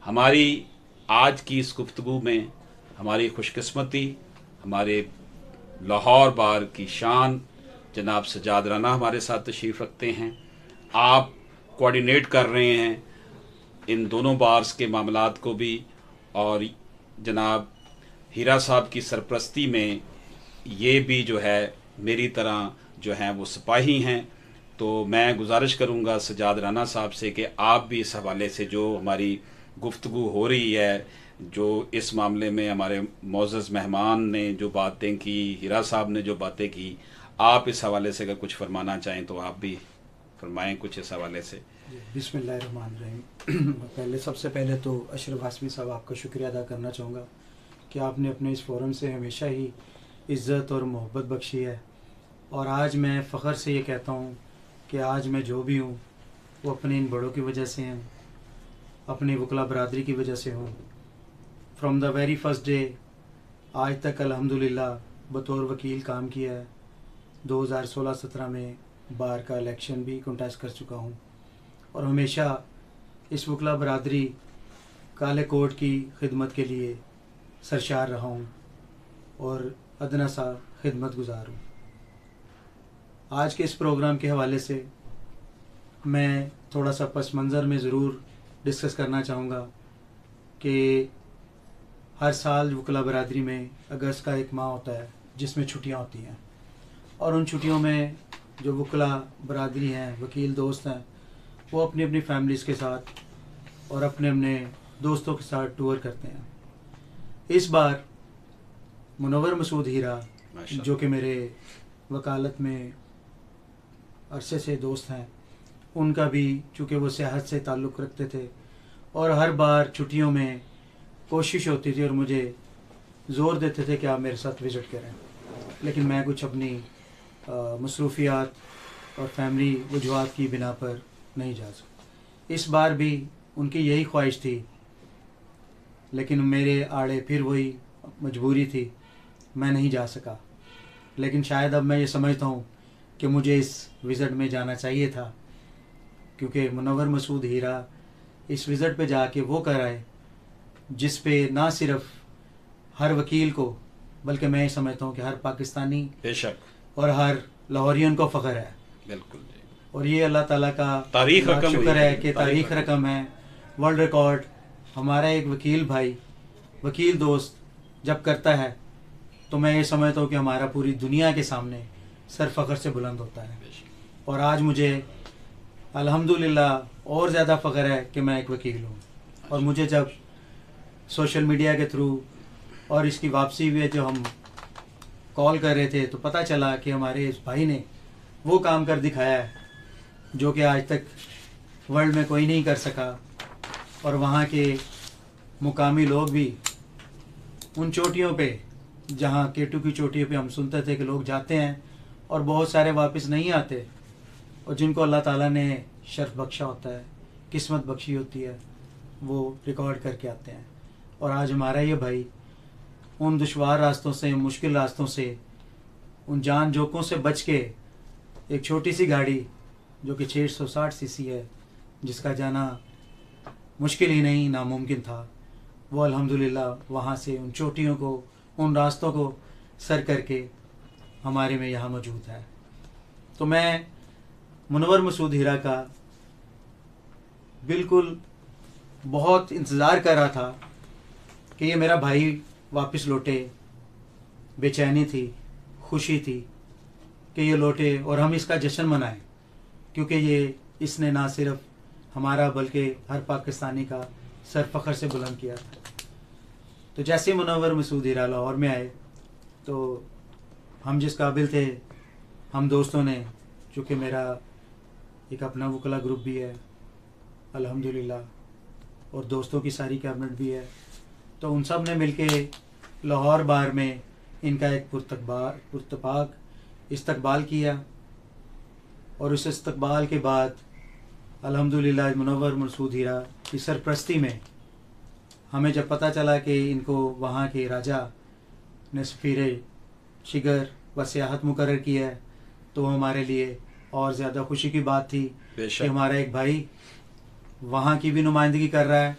हमारी आज की इस गुफ्तगू में हमारी खुशकिस्मती, हमारे लाहौर बार की शान जनाब सजाद राना हमारे साथ तशरीफ़ रखते हैं। आप कोऑर्डिनेट कर रहे हैं इन दोनों बार्स के मामलात को भी, और जनाब हीरा साहब की सरपरस्ती में ये भी जो है मेरी तरह जो हैं वो सिपाही हैं। तो मैं गुजारिश करूँगा सजाद राना साहब से कि आप भी इस हवाले से जो हमारी गुफ्तगू हो रही है, जो इस मामले में हमारे मोअज़्ज़ज़ मेहमान ने जो बातें की, हीरा साहब ने जो बातें की, आप इस हवाले से अगर कुछ फरमाना चाहें तो आप भी फरमाएं कुछ इस हवाले से। बिस्मिल्लाहिर्रहमानिर्रहीम। सबसे पहले तो अशरफ हाशमी साहब आपका शुक्रिया अदा करना चाहूँगा कि आपने अपने इस फोरम से हमेशा ही इज़्ज़त और मोहब्बत बख्शी है। और आज मैं फ़ख्र से ये कहता हूँ कि आज मैं जो भी हूँ वो अपने इन बड़ों की वजह से हैं, अपनी वकला बरादरी की वजह से हूँ। From the very first day आज तक अल्हम्दुलिल्लाह बतौर वकील काम किया है। 2016-17 में बार का इलेक्शन भी कंटेस्ट कर चुका हूँ और हमेशा इस वकला बरादरी काले कोट की खिदमत के लिए सरशार रहा हूँ और अदना सा खिदमत गुजार हूँ। आज के इस प्रोग्राम के हवाले से मैं थोड़ा सा पस मंज़र में ज़रूर डिस्कस करना चाहूँगा कि हर साल वकला बरादरी में अगस्त का एक माह होता है जिसमें छुट्टियाँ होती हैं, और उन छुट्टियों में जो वकला बरादरी हैं, वकील दोस्त हैं, वो अपनी अपनी फैमिलीज़ के साथ और अपने अपने दोस्तों के साथ टूर करते हैं। इस बार मुनव्वर मसूद हीरा जो कि मेरे वकालत में अरसे से दोस्त हैं, उनका भी चूँकि वो सियाहत से ताल्लुक़ रखते थे और हर बार छुट्टियों में कोशिश होती थी और मुझे ज़ोर देते थे कि आप मेरे साथ विज़िट करें, लेकिन मैं कुछ अपनी मसरूफ़ियात और फैमिली वजूहात की बिना पर नहीं जा सका। इस बार भी उनकी यही ख्वाहिश थी, लेकिन मेरे आड़े फिर वही मजबूरी थी, मैं नहीं जा सका। लेकिन शायद अब मैं ये समझता हूँ कि मुझे इस विज़िट में जाना चाहिए था, क्योंकि मुनव्वर मसूद हीरा इस विज़िट पे जाके वो कराए जिस पे ना सिर्फ हर वकील को बल्कि मैं समझता हूँ कि हर पाकिस्तानी बेशक और हर लाहौरियन को फ़ख्र है। बिल्कुल। और ये अल्लाह ताला का तारीख रकम शुक्र है कि तारीख रकम है, वर्ल्ड रिकॉर्ड हमारा एक वकील भाई, वकील दोस्त जब करता है तो मैं ये समझता हूँ कि हमारा पूरी दुनिया के सामने सर फ़ख्र से बुलंद होता है। और आज मुझे अल्हम्दुलिल्लाह और ज़्यादा फ़ख्र है कि मैं एक वकील हूँ। और मुझे जब सोशल मीडिया के थ्रू और इसकी वापसी में जो हम कॉल कर रहे थे तो पता चला कि हमारे इस भाई ने वो काम कर दिखाया है जो कि आज तक वर्ल्ड में कोई नहीं कर सका। और वहाँ के मुकामी लोग भी उन चोटियों पे, जहाँ केटू की चोटियों पे हम सुनते थे कि लोग जाते हैं और बहुत सारे वापस नहीं आते, और जिनको अल्लाह ताला ने शर्फ बख्शा होता है, किस्मत बख्शी होती है, वो रिकॉर्ड करके आते हैं। और आज हमारा ये भाई उन दुश्वार रास्तों से, मुश्किल रास्तों से, उन जान जोखों से बच के एक छोटी सी गाड़ी जो कि 660 सीसी है, जिसका जाना मुश्किल ही नहीं नामुमकिन था, वो अल्हम्दुलिल्लाह वहाँ से उन चोटियों को, उन रास्तों को सर करके हमारे में यहाँ मौजूद है। तो मैं मुनव्वर मसूद हीरा का बिल्कुल बहुत इंतज़ार कर रहा था कि ये मेरा भाई वापस लौटे। बेचैनी थी, खुशी थी कि ये लौटे और हम इसका जश्न मनाएं, क्योंकि ये इसने ना सिर्फ हमारा बल्कि हर पाकिस्तानी का सर फ़ख्र से बुलंद किया था। तो जैसे मुनव्वर मसूद हीरा लाहौर में आए तो हम जिस काबिल थे, हम दोस्तों ने, चूँकि मेरा एक अपना वकला ग्रुप भी है अल्हम्दुलिल्लाह, और दोस्तों की सारी कैबिनेट भी है, तो उन सब ने मिलके लाहौर बार में इनका एक पुरतपाक इस्तकबाल किया। और उस इस्तकबाल के बाद अल्हम्दुलिल्लाह मुनव्वर मसूद हीरा की सरपरस्ती में हमें जब पता चला कि इनको वहाँ के राजा ने सफ़ीर शिगर व सियाहत मुकर्रर किया है, तो हमारे लिए और ज़्यादा खुशी की बात थी कि हमारा एक भाई वहाँ की भी नुमाइंदगी कर रहा है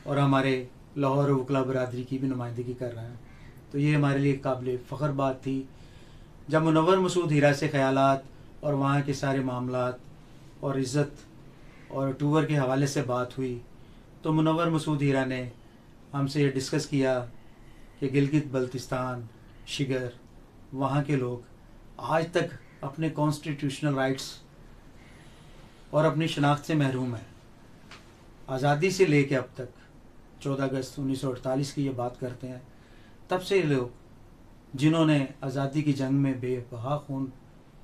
और हमारे लाहौर वकला बरदरी की भी नुमाइंदगी कर रहे हैं। तो ये हमारे लिए काबिल फ़ख्र बात थी। जब मुनव्वर मसूद हीरा से ख़यालात और वहाँ के सारे मामलात और इज़्ज़त और टूर के हवाले से बात हुई, तो मुनव्वर मसूद हीरा ने हमसे ये डिस्कस किया कि गिलगित बल्तिस्तान, शिगर, वहाँ के लोग आज तक अपने कॉन्स्टिट्यूशनल राइट्स और अपनी शनाख्त से महरूम है। आज़ादी से लेके अब तक 14 अगस्त 1948 की ये बात करते हैं, तब से लोग जिन्होंने आज़ादी की जंग में बेबहा खून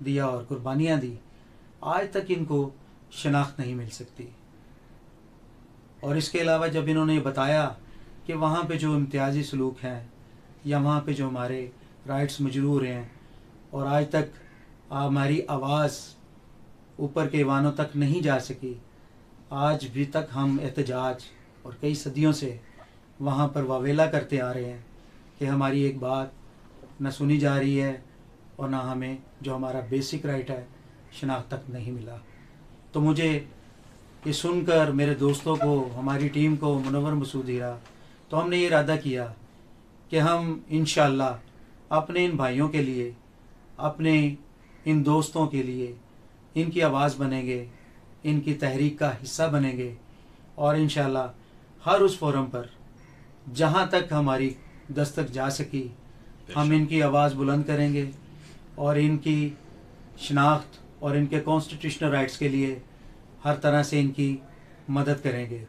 दिया और कुर्बानियाँ दी, आज तक इनको शनाख्त नहीं मिल सकती। और इसके अलावा जब इन्होंने ये बताया कि वहाँ पे जो इम्तियाजी सलूक हैं या वहाँ पे जो हमारे राइट्स मजरूर हैं और आज तक हमारी आवाज़ ऊपर के ऐवानों तक नहीं जा सकी, आज भी तक हम एहतजाज और कई सदियों से वहाँ पर वावेला करते आ रहे हैं कि हमारी एक बात न सुनी जा रही है और ना हमें जो हमारा बेसिक राइट है शनाख्त तक नहीं मिला। तो मुझे ये सुनकर मेरे दोस्तों को, हमारी टीम को, मुनव्वर मसूद हीरा, तो हमने ये इरादा किया कि हम इंशाअल्लाह अपने इन भाइयों के लिए, अपने इन दोस्तों के लिए इनकी आवाज़ बनेंगे, इनकी तहरीक का हिस्सा बनेंगे और इंशाअल्लाह हर उस फोरम पर जहाँ तक हमारी दस्तक जा सकी हम इनकी आवाज़ बुलंद करेंगे और इनकी शनाख्त और इनके कॉन्स्टिट्यूशनल राइट्स के लिए हर तरह से इनकी मदद करेंगे।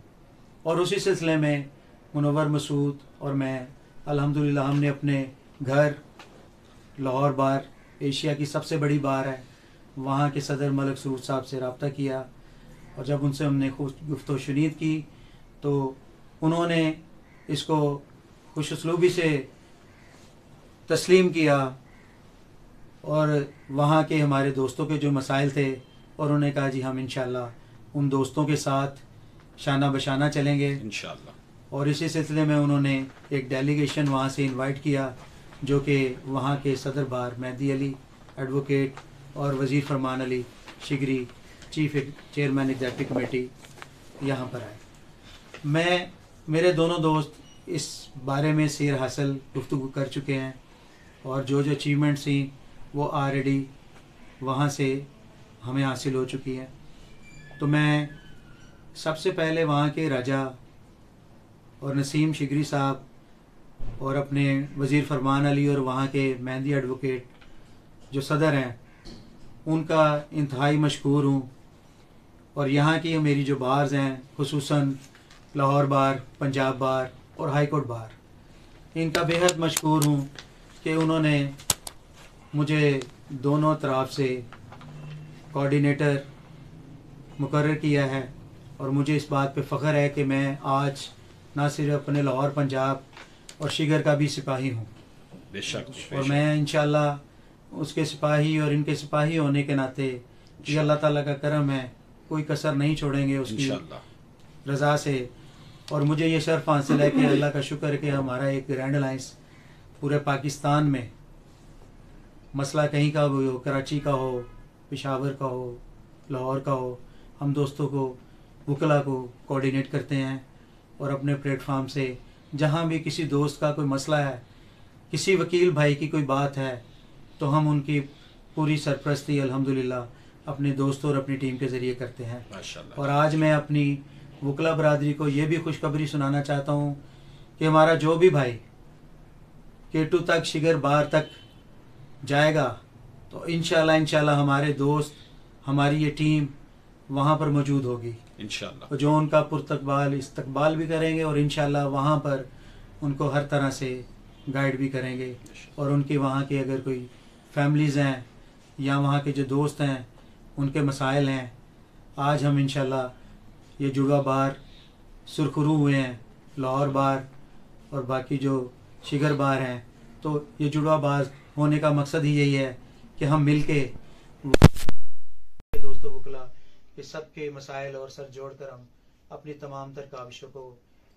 और उसी सिलसिले में मुनव्वर मसूद और मैं अल्हम्दुलिल्लाह हमने अपने घर लाहौर बार, एशिया की सबसे बड़ी बार है, वहाँ के सदर मलिक सरूर साहब से रब्ता किया और जब उनसे हमने गुफ्तगू शुनीद की तो उन्होंने इसको खुश उसलूबी से तस्लीम किया और वहाँ के हमारे दोस्तों के जो मसाइल थे और उन्होंने कहा जी हम इंशाअल्लाह उन दोस्तों के साथ शाना बशाना चलेंगे इंशाअल्लाह। और इसी सिलसिले में उन्होंने एक डेलीगेशन वहाँ से इनवाइट किया जो कि वहाँ के सदर बार मेहदी अली एडवोकेट और वज़ीर फरमान अली शिगरी चीफ चेयरमैन एग्जीक्यूटिव कमेटी यहाँ पर आए। मेरे दोनों दोस्त इस बारे में सैर हासिल गुफ्तगू कर चुके हैं और जो अचीवमेंट्स थी वो ऑलरेडी वहाँ से हमें हासिल हो चुकी हैं। तो मैं सबसे पहले वहाँ के राजा और नसीम शिगरी साहब और अपने वज़ीर फरमान अली और वहाँ के मेहदी एडवोकेट जो सदर हैं उनका इंतहाई मशकूर हूँ। और यहाँ की मेरी जो बार्स हैं खुसूसन लाहौर बार, पंजाब बार और हाई कोर्ट बार, इनका बेहद मशकूर हूँ कि उन्होंने मुझे दोनों तरफ से कोऑर्डिनेटर मुकर्रर किया है और मुझे इस बात पे फ़ख्र है कि मैं आज ना सिर्फ अपने लाहौर पंजाब और शिगर का भी सिपाही हूँ। बेशक। और मैं इंशाअल्लाह उसके सिपाही और इनके सिपाही होने के नाते ये अल्लाह ताला का करम है, कोई कसर नहीं छोड़ेंगे उसकी रज़ा से। और मुझे ये शर्फ हासिल है कि अल्लाह का शुक्र है कि हमारा एक ग्रैंड अलाइंस पूरे पाकिस्तान में, मसला कहीं का भी हो, कराची का हो, पेशावर का हो, लाहौर का हो, हम दोस्तों को, वकला को कोऑर्डिनेट करते हैं और अपने प्लेटफार्म से जहाँ भी किसी दोस्त का कोई मसला है, किसी वकील भाई की कोई बात है, तो हम उनकी पूरी सरपरस्ती अल्हम्दुलिल्लाह अपने दोस्तों और अपनी टीम के ज़रिए करते हैं। और आज मैं अपनी वकला बरादरी को ये भी खुशखबरी सुनाना चाहता हूँ कि हमारा जो भी भाई K2 तक, शिगर बार तक जाएगा तो इंशाल्लाह हमारे दोस्त, हमारी ये टीम वहाँ पर मौजूद होगी इंशाल्लाह। तो जो उनका पुरतकबाल इस्तकबाल भी करेंगे और इंशाल्लाह वहाँ पर उनको हर तरह से गाइड भी करेंगे। और उनके वहाँ के अगर कोई फैमिलीज़ हैं या वहाँ के जो दोस्त हैं उनके मसाइल हैं, आज हम इंशाल्लाह ये जुड़वा बार सुरखरू हुए हैं, लाहौर बार और बाकी जो शिगर बार हैं, तो ये जुड़वा बार होने का मकसद ही यही है कि हम मिल के दोस्तों वकला के सब के मसाइल और सर जोड़कर हम अपनी तमाम तर काविशों को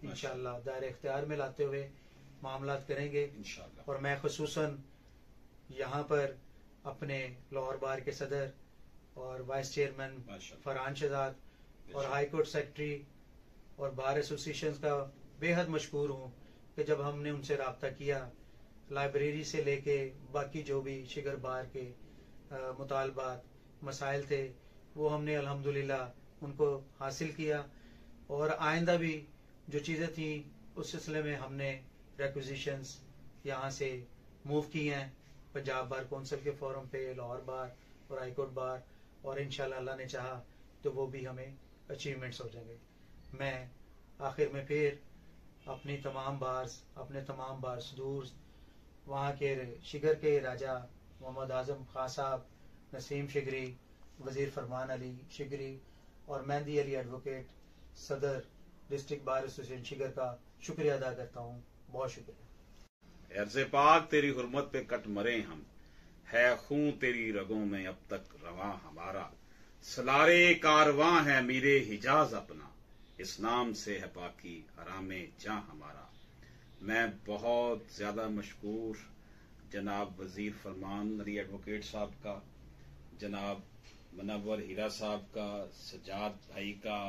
इंशाअल्लाह दायरे इख्तियार में लाते हुए मामलात करेंगे इंशाअल्लाह। और मैं खुसूसन यहाँ पर अपने लाहौर बार के सदर और वाइस चेयरमैन फरहान शहजाद और हाई कोर्ट सेक्रेटरी और बार एसोसिएशन का बेहद मशकूर हूँ कि जब हमने उनसे रब्ता किया, लाइब्रेरी से लेके बाकी जो भी शिगर बार के मुतालबात मसाइल थे वो हमने अल्हम्दुलिल्लाह उनको हासिल किया। और आइंदा भी जो चीज़ें थी उस सिलसिले में हमने रिक्विजिशंस यहाँ से मूव की हैं पंजाब बार कौंसिल के फोरम पे, लाहौर बार और हाई कोर्ट बार, और इंशाल्लाह अल्लाह ने चाहा तो वो भी हमें अचीवमेंट्स हो जाएंगे। मैं आखिर में फिर अपने तमाम बार सदूर वहाँ के शिगर के राजा मोहम्मद आजम खान साहब, नसीम शिगरी, वजीर फरमान अली शिगरी और मेहंदी अली एडवोकेट, सदर डिस्ट्रिक्ट बार एसोसिएशन शिगर का शुक्रिया अदा करता हूँ। बहुत शुक्रिया। अर्ज़े पाक तेरी हुर्मत पे कट मरे हम, है खून तेरी रगों में अब तक रवां हमारा। सलारे कारवां है मीरे हिजाज अपना, इस नाम से है पाकी हरामे जां हमारा। मैं बहुत ज्यादा मशकूर जनाब वजीर फरमान अली एडवोकेट साहब का, जनाब मुनव्वर हीरा साहब का, सजाद भाई का,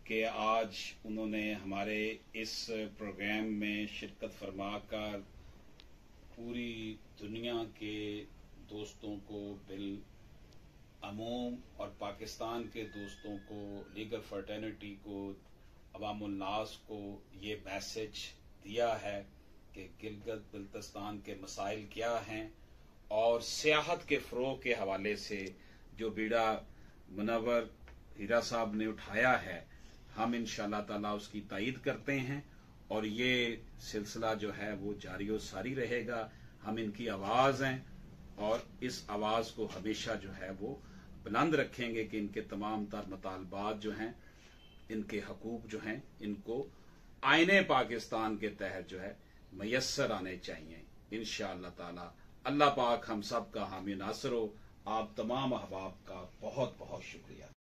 कि आज उन्होंने हमारे इस प्रोग्राम में शिरकत फरमा कर पूरी दुनिया के दोस्तों को बिल अमूम और पाकिस्तान के दोस्तों को, लीगल फर्टर्निटी को, अवामुल नास को ये मैसेज दिया है कि गिलगित बल्तिस्तान के मसाइल क्या हैं और सियाहत के फ़रोग़ के हवाले से जो बीड़ा मुनव्वर हीरा साहब ने उठाया है, हम इंशाअल्लाह ताला उसकी तायीद करते हैं और ये सिलसिला जो है वो जारी और सारी रहेगा। हम इनकी आवाज़ हैं और इस आवाज़ को हमेशा जो है वो बुलंद रखेंगे कि इनके तमाम तर मुतालबात जो हैं, इनके हकूक जो हैं, इनको आईने पाकिस्तान के तहत जो है मयस्सर आने चाहिए इंशाअल्लाह ताला। अल्लाह पाक हम सब का हामी नासर हो। आप तमाम अहबाब का बहुत बहुत शुक्रिया।